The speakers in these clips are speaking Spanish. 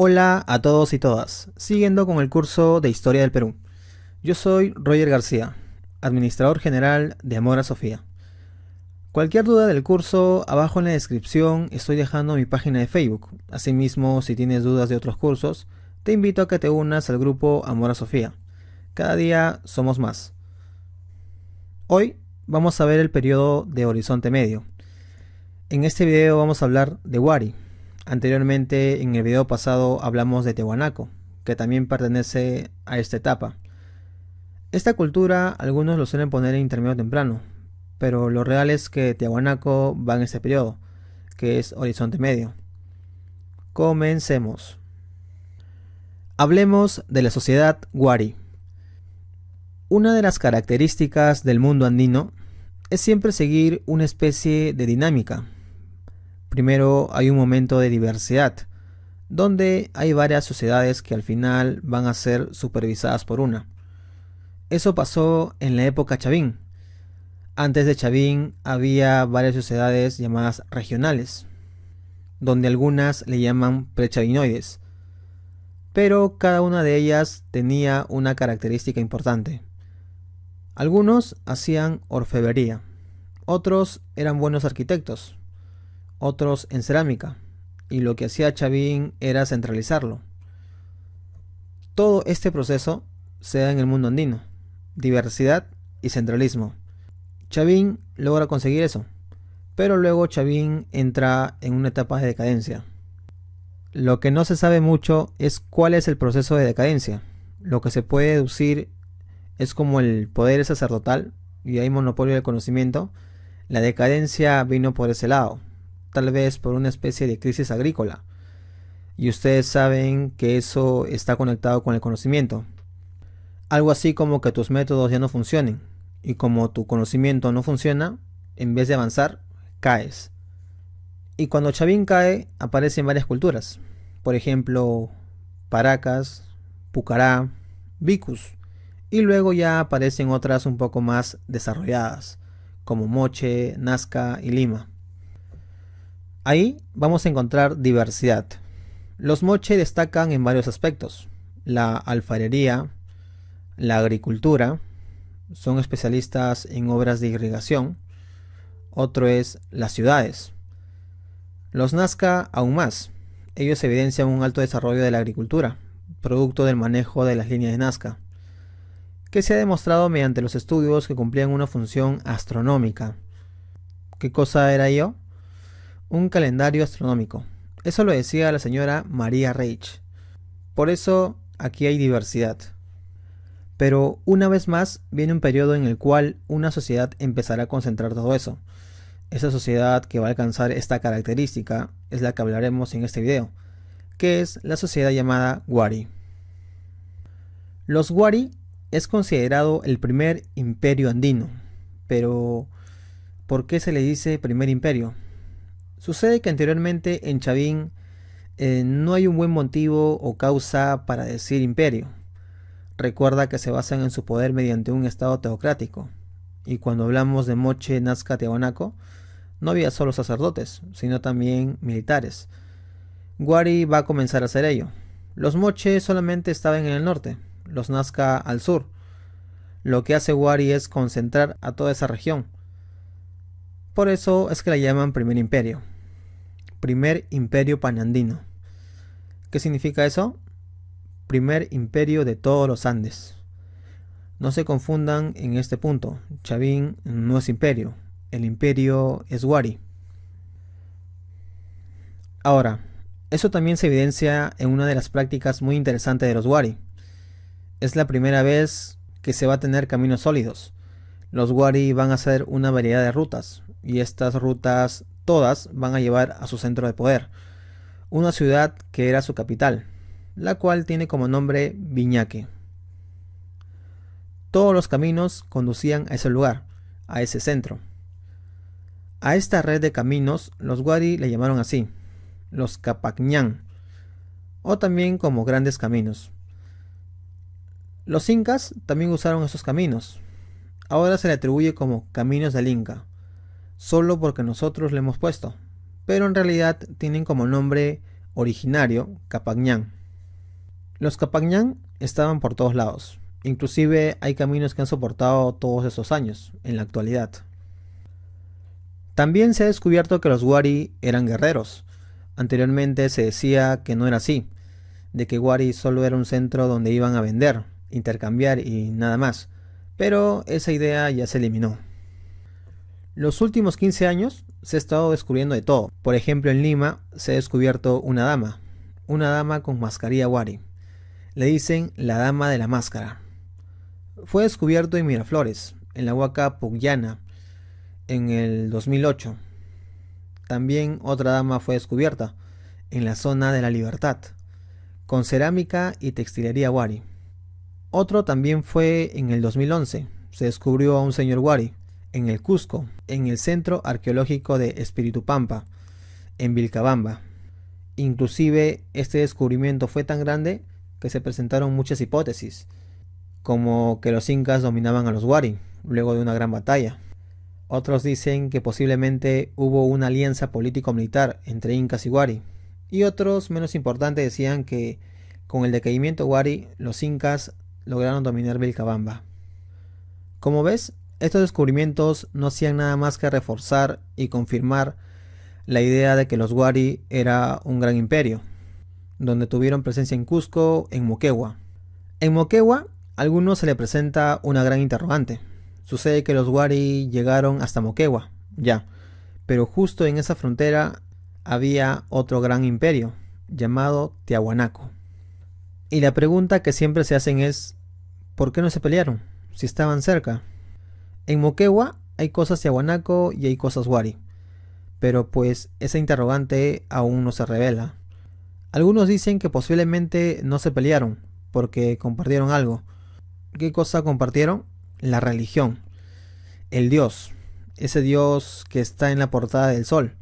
Hola a todos y todas, siguiendo con el curso de Historia del Perú. Yo soy Roger García, administrador general de Amora Sofía. Cualquier duda del curso, abajo en la descripción estoy dejando mi página de Facebook. Asimismo, si tienes dudas de otros cursos, te invito a que te unas al grupo Amora Sofía. Cada día somos más. Hoy vamos a ver el periodo de Horizonte Medio. En este video vamos a hablar de Huari. Anteriormente, en el video pasado, hablamos de Tiahuanaco, que también pertenece a esta etapa. Esta cultura algunos lo suelen poner en intermedio temprano, pero lo real es que Tiahuanaco va en este periodo, que es Horizonte Medio. Comencemos. Hablemos de la sociedad Huari. Una de las características del mundo andino es siempre seguir una especie de dinámica. Primero hay un momento de diversidad, donde hay varias sociedades que al final van a ser supervisadas por una. Eso pasó en la época Chavín. Antes de Chavín había varias sociedades llamadas regionales, donde algunas le llaman prechavinoides, pero cada una de ellas tenía una característica importante. Algunos hacían orfebrería, otros eran buenos arquitectos, otros en cerámica, y lo que hacía Chavín era centralizarlo. Todo este proceso se da en el mundo andino, diversidad y centralismo. Chavín logra conseguir eso, pero luego Chavín entra en una etapa de decadencia. Lo que no se sabe mucho es cuál es el proceso de decadencia. Lo que se puede deducir es como el poder es sacerdotal y hay monopolio del conocimiento. La decadencia vino por ese lado, tal vez por una especie de crisis agrícola. Y ustedes saben que eso está conectado con el conocimiento. Algo así como que tus métodos ya no funcionen. Y como tu conocimiento no funciona, en vez de avanzar, caes. Y cuando Chavín cae, aparecen varias culturas. Por ejemplo, Paracas, Pucará, Vicus. Y luego ya aparecen otras un poco más desarrolladas, como Moche, Nazca y Lima. Ahí vamos a encontrar diversidad. Los Moche destacan en varios aspectos. La alfarería, la agricultura, son especialistas en obras de irrigación. Otro es las ciudades. Los Nazca aún más. Ellos evidencian un alto desarrollo de la agricultura, producto del manejo de las líneas de Nazca, que se ha demostrado mediante los estudios que cumplían una función astronómica. ¿Qué cosa era ello? Un calendario astronómico. Eso lo decía la señora María Reich. Por eso aquí hay diversidad. Pero una vez más viene un periodo en el cual una sociedad empezará a concentrar todo eso. Esa sociedad que va a alcanzar esta característica es la que hablaremos en este video, que es la sociedad llamada Huari. Los Huari es considerado el primer imperio andino, pero ¿por qué se le dice primer imperio? Sucede que anteriormente en Chavín no hay un buen motivo o causa para decir imperio. Recuerda que se basan en su poder mediante un estado teocrático. Y cuando hablamos de Moche, Nazca, Tiahuanaco, no había solo sacerdotes, sino también militares. Huari va a comenzar a hacer ello. Los Moche solamente estaban en el norte, los Nazca al sur. Lo que hace Huari es concentrar a toda esa región. Por eso es que la llaman primer imperio. Primer imperio panandino. ¿Qué significa eso? Primer imperio de todos los Andes. No se confundan en este punto. Chavín no es imperio. El imperio es Huari. Ahora, eso también se evidencia en una de las prácticas muy interesantes de los Huari. Es la primera vez que se va a tener caminos sólidos. Los Huari van a hacer una variedad de rutas, y estas rutas todas van a llevar a su centro de poder, una ciudad que era su capital, la cual tiene como nombre Viñaque. Todos los caminos conducían a ese lugar, a ese centro. A esta red de caminos los Huari le llamaron así, los Capacñán, o también como grandes caminos. Los incas también usaron esos caminos. Ahora se le atribuye como caminos del Inca, solo porque nosotros le hemos puesto, pero en realidad tienen como nombre originario Capacñán. Los Capacñán estaban por todos lados, inclusive hay caminos que han soportado todos esos años, en la actualidad. También se ha descubierto que los Wari eran guerreros. Anteriormente se decía que no era así, de que Wari solo era un centro donde iban a vender, intercambiar y nada más, pero esa idea ya se eliminó. Los últimos 15 años se ha estado descubriendo de todo. Por ejemplo, en Lima se ha descubierto una dama con mascarilla Wari. Le dicen la dama de la máscara. Fue descubierto en Miraflores, en la Huaca Pucllana, en el 2008. También otra dama fue descubierta en la zona de la Libertad, con cerámica y textilería Wari. Otro también fue en el 2011. Se descubrió a un señor Wari en el Cusco, en el Centro Arqueológico de Espíritu Pampa, en Vilcabamba. Inclusive este descubrimiento fue tan grande que se presentaron muchas hipótesis, como que los incas dominaban a los Wari luego de una gran batalla. Otros dicen que posiblemente hubo una alianza político-militar entre incas y Wari, y otros, menos importantes, decían que con el decaimiento Wari, los incas lograron dominar Vilcabamba. Como ves, estos descubrimientos no hacían nada más que reforzar y confirmar la idea de que los Wari era un gran imperio, donde tuvieron presencia en Cusco, en Moquegua. En Moquegua, a algunos se le presenta una gran interrogante. Sucede que los Wari llegaron hasta Moquegua, ya, pero justo en esa frontera había otro gran imperio, llamado Tiahuanaco. Y la pregunta que siempre se hacen es, ¿por qué no se pelearon, si estaban cerca? En Moquegua hay cosas Tiahuanaco y hay cosas Wari, pero pues esa interrogante aún no se revela. Algunos dicen que posiblemente no se pelearon, porque compartieron algo. ¿Qué cosa compartieron? La religión, el Dios, ese Dios que está en la portada del sol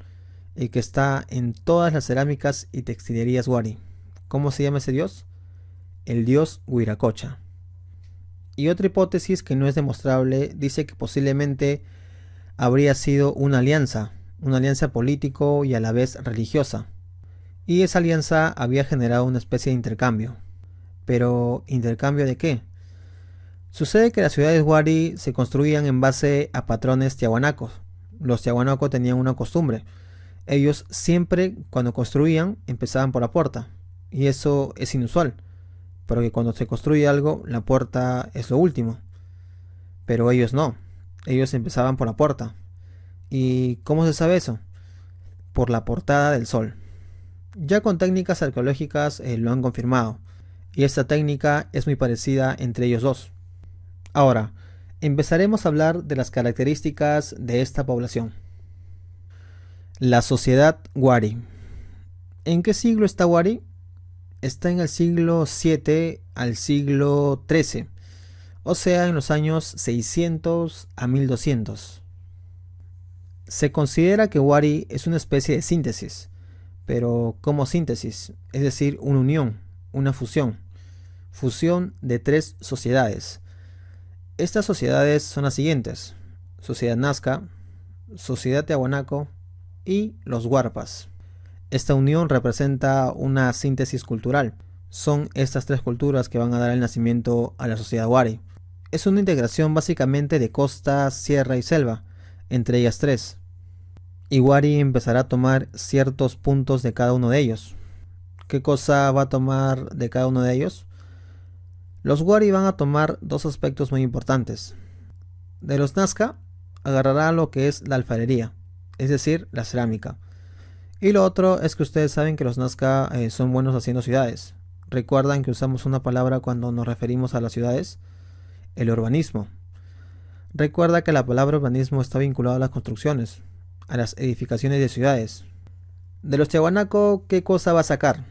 y que está en todas las cerámicas y textilerías Wari. ¿Cómo se llama ese Dios? El Dios Huiracocha. Y otra hipótesis que no es demostrable dice que posiblemente habría sido una alianza político y a la vez religiosa. Y esa alianza había generado una especie de intercambio. Pero, ¿intercambio de qué? Sucede que las ciudades Wari se construían en base a patrones tiahuanacos. Los tiahuanacos tenían una costumbre. Ellos siempre, cuando construían, empezaban por la puerta. Y eso es inusual, porque cuando se construye algo, la puerta es lo último. Pero ellos no. Ellos empezaban por la puerta. ¿Y cómo se sabe eso? Por la portada del sol. Ya con técnicas arqueológicas lo han confirmado. Y esta técnica es muy parecida entre ellos dos. Ahora, empezaremos a hablar de las características de esta población. La sociedad Wari. ¿En qué siglo está Wari? Está en el siglo VII al siglo XIII, o sea, en los años 600 a 1200. Se considera que Wari es una especie de síntesis, pero ¿cómo síntesis? Es decir, una unión, una fusión de tres sociedades. Estas sociedades son las siguientes: Sociedad Nazca, Sociedad Tiahuanaco y los Huarpas. Esta unión representa una síntesis cultural. Son estas tres culturas que van a dar el nacimiento a la sociedad Wari. Es una integración básicamente de costa, sierra y selva, entre ellas tres. Y Wari empezará a tomar ciertos puntos de cada uno de ellos. ¿Qué cosa va a tomar de cada uno de ellos? Los Wari van a tomar dos aspectos muy importantes. De los Nazca agarrará lo que es la alfarería, es decir, la cerámica. Y lo otro es que ustedes saben que los Nazca son buenos haciendo ciudades. ¿Recuerdan que usamos una palabra cuando nos referimos a las ciudades? El urbanismo. Recuerda que la palabra urbanismo está vinculada a las construcciones, a las edificaciones de ciudades. De los Tiahuanaco, ¿qué cosa va a sacar?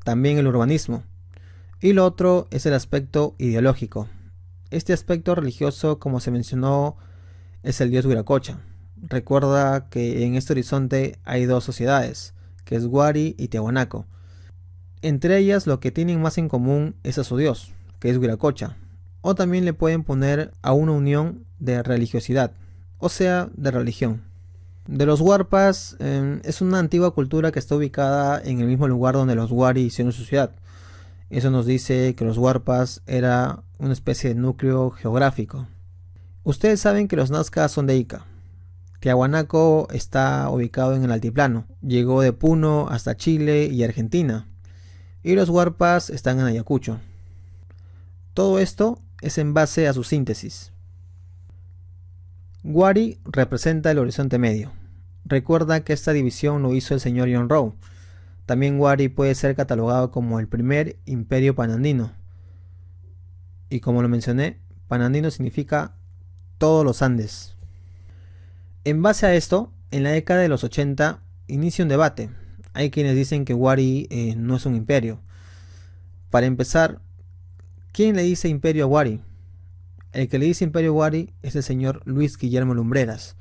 También el urbanismo. Y lo otro es el aspecto ideológico. Este aspecto religioso, como se mencionó, es el dios Huiracocha. Recuerda que en este horizonte hay dos sociedades, que es Wari y Tiahuanaco. Entre ellas lo que tienen más en común es a su dios, que es Huiracocha. O también le pueden poner a una unión de religiosidad, o sea, de religión. De los Huarpas, es una antigua cultura que está ubicada en el mismo lugar donde los Wari hicieron su ciudad. Eso nos dice que los Huarpas era una especie de núcleo geográfico. Ustedes saben que los Nazca son de Ica. Tiahuanaco está ubicado en el altiplano. Llegó de Puno hasta Chile y Argentina. Y los Huarpas están en Ayacucho. Todo esto es en base a su síntesis. Wari representa el Horizonte Medio. Recuerda que esta división lo hizo el señor John Rowe. También Wari puede ser catalogado como el primer imperio panandino. Y como lo mencioné, panandino significa todos los Andes. En base a esto, en la década de los 80 inicia un debate. Hay quienes dicen que Wari no es un imperio. Para empezar, ¿quién le dice imperio a Wari? El que le dice imperio a Wari es el señor Luis Guillermo Lumbreras.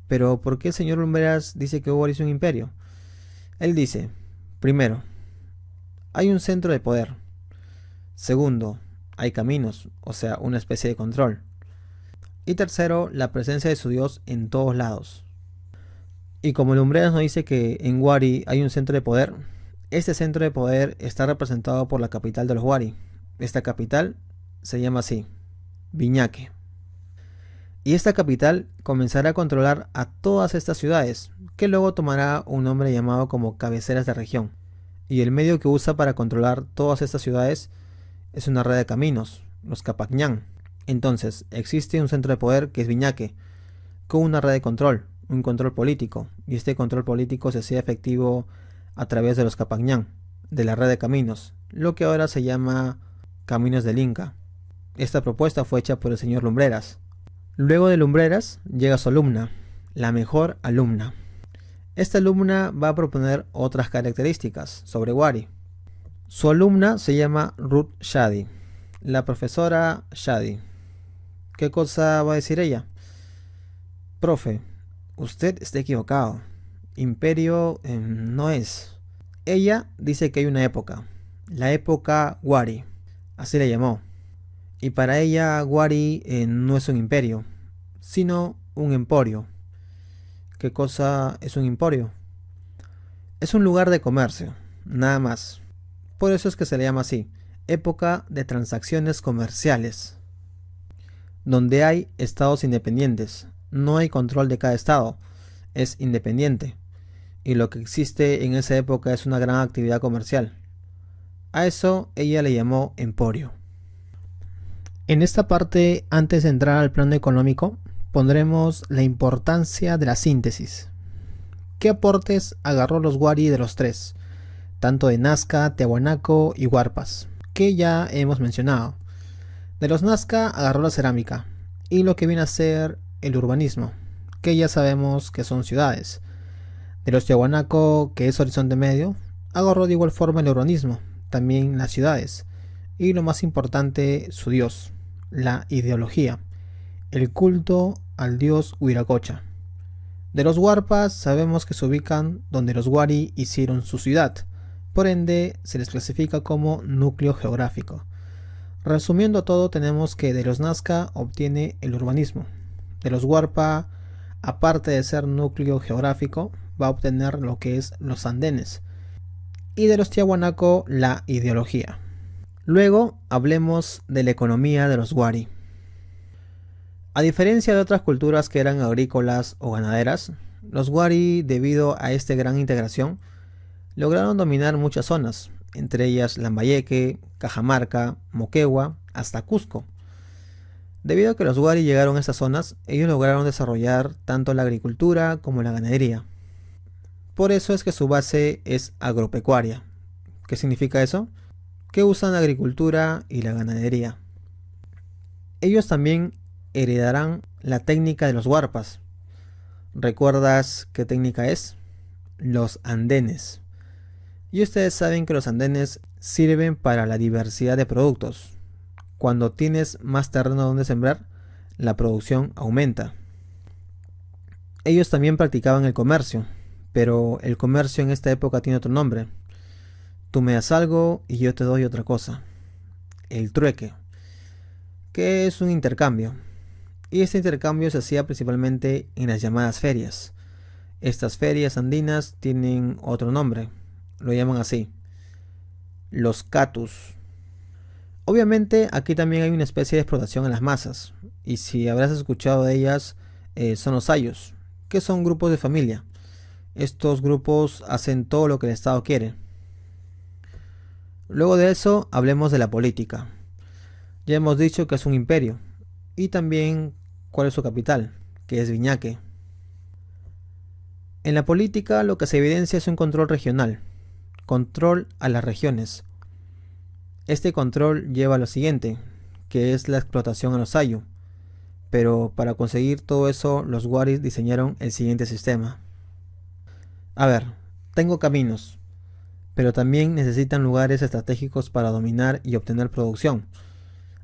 Pero ¿por qué el señor Lumbreras dice que Wari es un imperio? Él dice, primero, hay un centro de poder. Segundo, hay caminos, o sea, una especie de control. Y tercero, la presencia de su Dios en todos lados. Y como Lumbreras nos dice que en Wari hay un centro de poder, este centro de poder está representado por la capital de los Wari. Esta capital se llama así, Viñaque. Y esta capital comenzará a controlar a todas estas ciudades, que luego tomará un nombre llamado como cabeceras de región. Y el medio que usa para controlar todas estas ciudades es una red de caminos, los Capacñán. Entonces, existe un centro de poder que es Viñaque, con una red de control, un control político, y este control político se hacía efectivo a través de los Capacñán, de la red de caminos, lo que ahora se llama Caminos del Inca. Esta propuesta fue hecha por el señor Lumbreras. Luego de Lumbreras llega su alumna, la mejor alumna. Esta alumna va a proponer otras características sobre Wari. Su alumna se llama Ruth Shadi, la profesora Shadi. ¿Qué cosa va a decir ella? Profe, usted está equivocado. Imperio no es. Ella dice que hay una época, la época Wari, así le llamó. Y para ella Wari no es un imperio, sino un emporio. ¿Qué cosa es un emporio? Es un lugar de comercio, nada más. Por eso es que se le llama así, época de transacciones comerciales, donde hay estados independientes. No hay control de cada estado, es independiente. Y lo que existe en esa época es una gran actividad comercial. A eso ella le llamó emporio. En esta parte, antes de entrar al plano económico, pondremos la importancia de la síntesis. ¿Qué aportes agarró los Wari de los tres? Tanto de Nazca, Tiahuanaco y Huarpas, que ya hemos mencionado. De los Nazca agarró la cerámica y lo que viene a ser el urbanismo, que ya sabemos que son ciudades. De los Tiahuanaco, que es Horizonte Medio, agarró de igual forma el urbanismo, también las ciudades. Y lo más importante, su dios, la ideología, el culto al dios Huiracocha. De los Huarpas sabemos que se ubican donde los Wari hicieron su ciudad, por ende se les clasifica como núcleo geográfico. Resumiendo todo, tenemos que de los Nazca obtiene el urbanismo. De los Huarpa, aparte de ser núcleo geográfico, va a obtener lo que es los andenes. Y de los Tiahuanaco, la ideología. Luego hablemos de la economía de los Wari. A diferencia de otras culturas que eran agrícolas o ganaderas, los Wari, debido a esta gran integración, lograron dominar muchas zonas, entre ellas Lambayeque, Cajamarca, Moquegua, hasta Cusco. Debido a que los Wari llegaron a estas zonas, ellos lograron desarrollar tanto la agricultura como la ganadería. Por eso es que su base es agropecuaria. ¿Qué significa eso? Que usan la agricultura y la ganadería. Ellos también heredarán la técnica de los Huarpas. ¿Recuerdas qué técnica es? Los andenes. Y ustedes saben que los andenes sirven para la diversidad de productos. Cuando tienes más terreno donde sembrar, la producción aumenta. Ellos también practicaban el comercio, pero el comercio en esta época tiene otro nombre. Tú me das algo y yo te doy otra cosa. El trueque, que es un intercambio. Y este intercambio se hacía principalmente en las llamadas ferias. Estas ferias andinas tienen otro nombre, lo llaman así, los catus. Obviamente aquí también hay una especie de explotación en las masas, y si habrás escuchado de ellas, son los ayos, que son grupos de familia. Estos grupos hacen todo lo que el Estado quiere. Luego de eso, hablemos de la política. Ya hemos dicho que es un imperio, y también cuál es su capital, que es Viñaque. En la política lo que se evidencia es un control regional, control a las regiones. Este control lleva a lo siguiente, que es la explotación a los ayu. Pero para conseguir todo eso, los waris diseñaron el siguiente sistema. A ver, tengo caminos, pero también necesitan lugares estratégicos para dominar y obtener producción.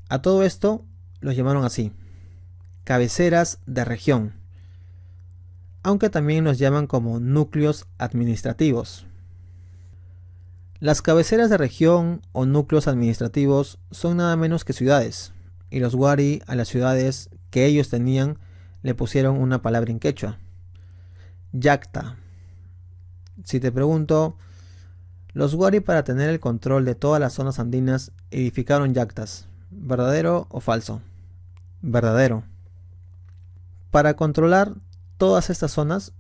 A todo esto los llamaron así, cabeceras de región, aunque también los llaman como núcleos administrativos. Las cabeceras de región o núcleos administrativos son nada menos que ciudades, y los wari a las ciudades que ellos tenían le pusieron una palabra en quechua, yacta. Si te pregunto, los wari para tener el control de todas las zonas andinas edificaron yactas, ¿verdadero o falso? Verdadero. Para controlar todas estas zonas,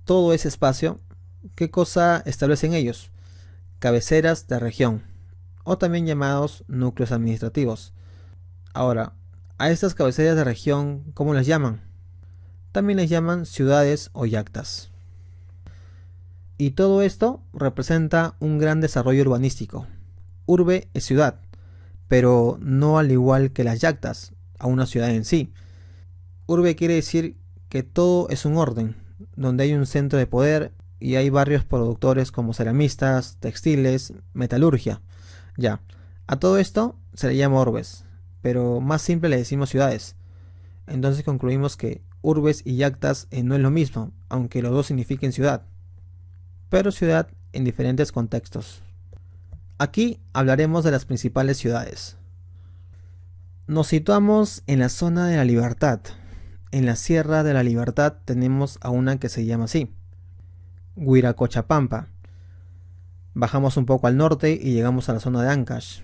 todo ese espacio, ¿qué cosa establecen ellos? Cabeceras de región, o también llamados núcleos administrativos. Ahora, a estas cabeceras de región, ¿cómo les llaman? También les llaman ciudades o yactas. Y todo esto representa un gran desarrollo urbanístico. Urbe es ciudad, pero no al igual que las yactas, a una ciudad en sí. Urbe quiere decir que todo es un orden, donde hay un centro de poder y hay barrios productores como ceramistas, textiles, metalurgia. Ya, a todo esto se le llama urbes, pero más simple le decimos ciudades. Entonces concluimos que urbes y yactas no es lo mismo, aunque los dos signifiquen ciudad, pero ciudad en diferentes contextos. Aquí hablaremos de las principales ciudades. Nos situamos en la zona de la Libertad. En la Sierra de la Libertad tenemos a una que se llama así, Huiracochapampa. Bajamos un poco al norte y llegamos a la zona de Ancash,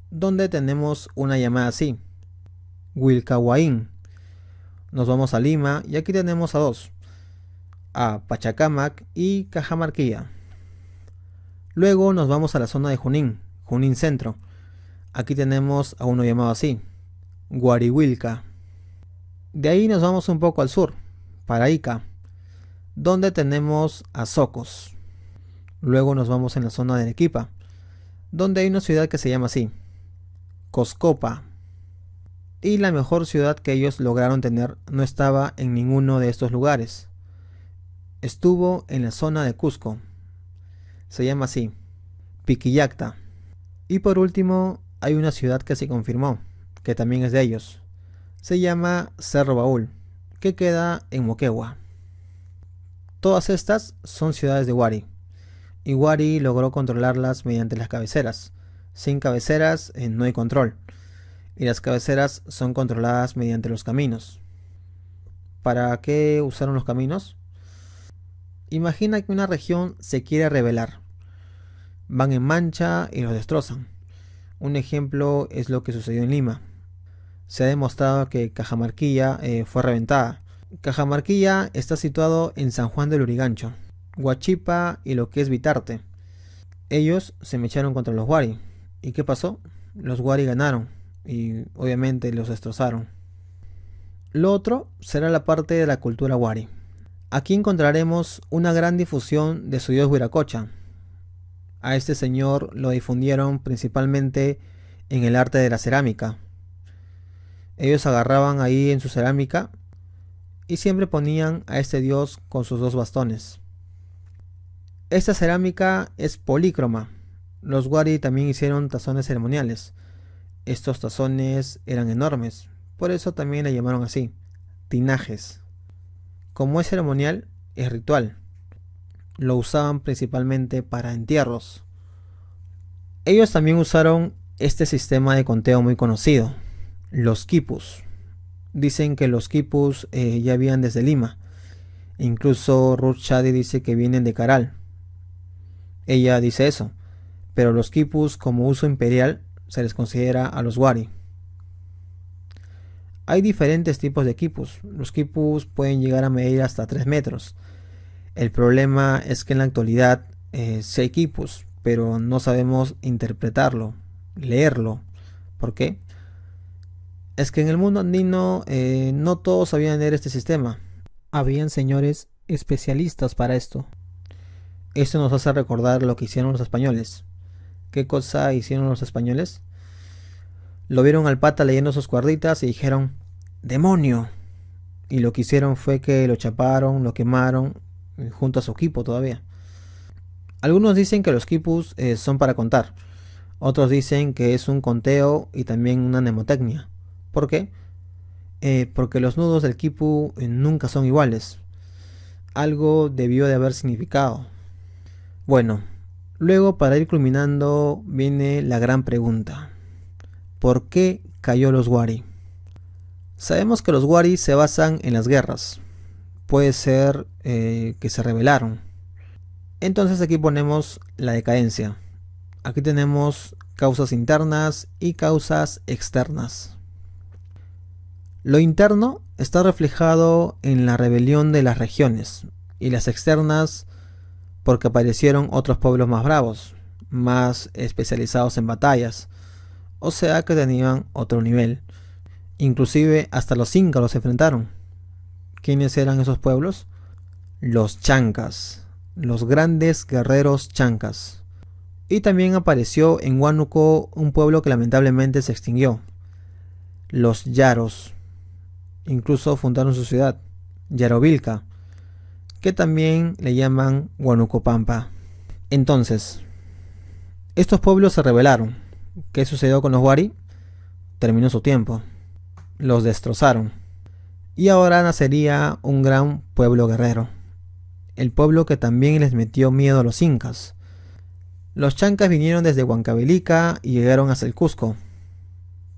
donde tenemos una llamada así, Huilcahuaín. Nos vamos a Lima y aquí tenemos a dos, a Pachacamac y Cajamarquilla. Luego nos vamos a la zona de Junín, Junín Centro. Aquí tenemos a uno llamado así, Guarihuilca. De ahí nos vamos un poco al sur, para Ica, donde tenemos a Socos. Luego nos vamos en la zona de Arequipa, donde hay una ciudad que se llama así, Coscopa. Y la mejor ciudad que ellos lograron tener no estaba en ninguno de estos lugares. Estuvo en la zona de Cusco. Se llama así, Piquillacta. Y por último, hay una ciudad que se confirmó, que también es de ellos. Se llama Cerro Baúl, que queda en Moquegua. Todas estas son ciudades de Wari, y Wari logró controlarlas mediante las cabeceras. Sin cabeceras no hay control, y las cabeceras son controladas mediante los caminos. ¿Para qué usaron los caminos? Imagina que una región se quiere rebelar. Van en mancha y los destrozan. Un ejemplo es lo que sucedió en Lima. Se ha demostrado que Cajamarquilla fue reventada. Cajamarquilla está situado en San Juan del Lurigancho, Huachipa y lo que es Vitarte. Ellos se mecharon contra los Wari. ¿Y qué pasó? Los Wari ganaron y obviamente los destrozaron. Lo otro será la parte de la cultura Wari. Aquí encontraremos una gran difusión de su dios Huiracocha. A este señor lo difundieron principalmente en el arte de la cerámica. Ellos agarraban ahí en su cerámica y siempre ponían a este dios con sus dos bastones. Esta cerámica es polícroma. Los Wari también hicieron tazones ceremoniales. Estos tazones eran enormes, por eso también le llamaron así, tinajes. Como es ceremonial, es ritual. Lo usaban principalmente para entierros. Ellos también usaron este sistema de conteo muy conocido, los quipus. Dicen que los quipus ya habían desde Lima. Incluso Ruth Shadi dice que vienen de Caral. Ella dice eso, pero los quipus como uso imperial se les considera a los wari. Hay diferentes tipos de quipus. Los quipus pueden llegar a medir hasta 3 metros. El problema es que en la actualidad sí hay quipus, pero no sabemos interpretarlo, leerlo. ¿Por qué? Es que en el mundo andino no todos sabían leer este sistema. Habían señores especialistas para esto. Esto nos hace recordar lo que hicieron los españoles. ¿Qué cosa hicieron los españoles? Lo vieron al pata leyendo sus cuerditas y dijeron ¡demonio! Y lo que hicieron fue que lo chaparon, lo quemaron, junto a su equipo todavía. Algunos dicen que los quipus son para contar. Otros dicen que es un conteo y también una mnemotecnia. ¿Por qué? Porque los nudos del quipu nunca son iguales. Algo debió de haber significado. Bueno, luego para ir culminando viene la gran pregunta. ¿Por qué cayó los wari? Sabemos que los wari se basan en las guerras. Puede ser que se rebelaron. Entonces aquí ponemos la decadencia. Aquí tenemos causas internas y causas externas. Lo interno está reflejado en la rebelión de las regiones y las externas porque aparecieron otros pueblos más bravos, más especializados en batallas, o sea que tenían otro nivel. Inclusive hasta los incas los enfrentaron. ¿Quiénes eran esos pueblos? Los chancas, los grandes guerreros chancas. Y también apareció en Huánuco un pueblo que lamentablemente se extinguió, los yaros. Incluso fundaron su ciudad, Yarovilca, que también le llaman Huanukopampa. Entonces, estos pueblos se rebelaron. ¿Qué sucedió con los wari? Terminó su tiempo. Los destrozaron. Y ahora nacería un gran pueblo guerrero. El pueblo que también les metió miedo a los incas. Los chancas vinieron desde Huancavelica y llegaron hasta el Cusco.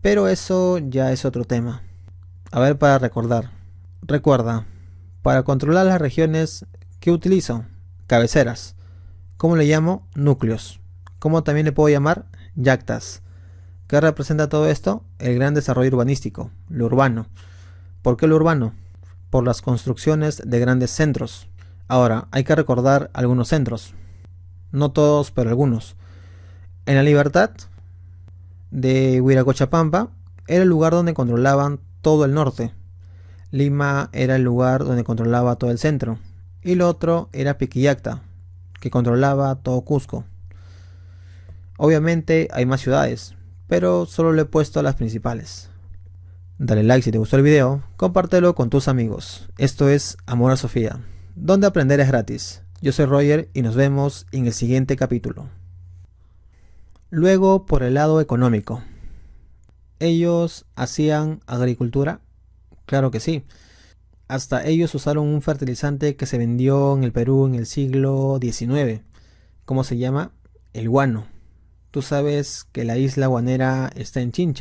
Pero eso ya es otro tema. A ver, para recordar. Recuerda, para controlar las regiones, ¿qué utilizo? Cabeceras. ¿Cómo le llamo? Núcleos. ¿Cómo también le puedo llamar? Yactas. ¿Qué representa todo esto? El gran desarrollo urbanístico, lo urbano. ¿Por qué lo urbano? Por las construcciones de grandes centros. Ahora, hay que recordar algunos centros. No todos, pero algunos. En La Libertad de Huiracochapampa era el lugar donde controlaban todo el norte. Lima era el lugar donde controlaba todo el centro. Y lo otro era Piquillacta, que controlaba todo Cusco. Obviamente hay más ciudades, pero solo le he puesto a las principales. Dale like si te gustó el video, compártelo con tus amigos. Esto es Amor a Sofía, donde aprender es gratis. Yo soy Roger y nos vemos en el siguiente capítulo. Luego, por el lado económico. ¿Ellos hacían agricultura? Claro que sí. Hasta ellos usaron un fertilizante que se vendió en el Perú en el siglo XIX. ¿Cómo se llama? El guano. Tú sabes que la isla guanera está en Chincha.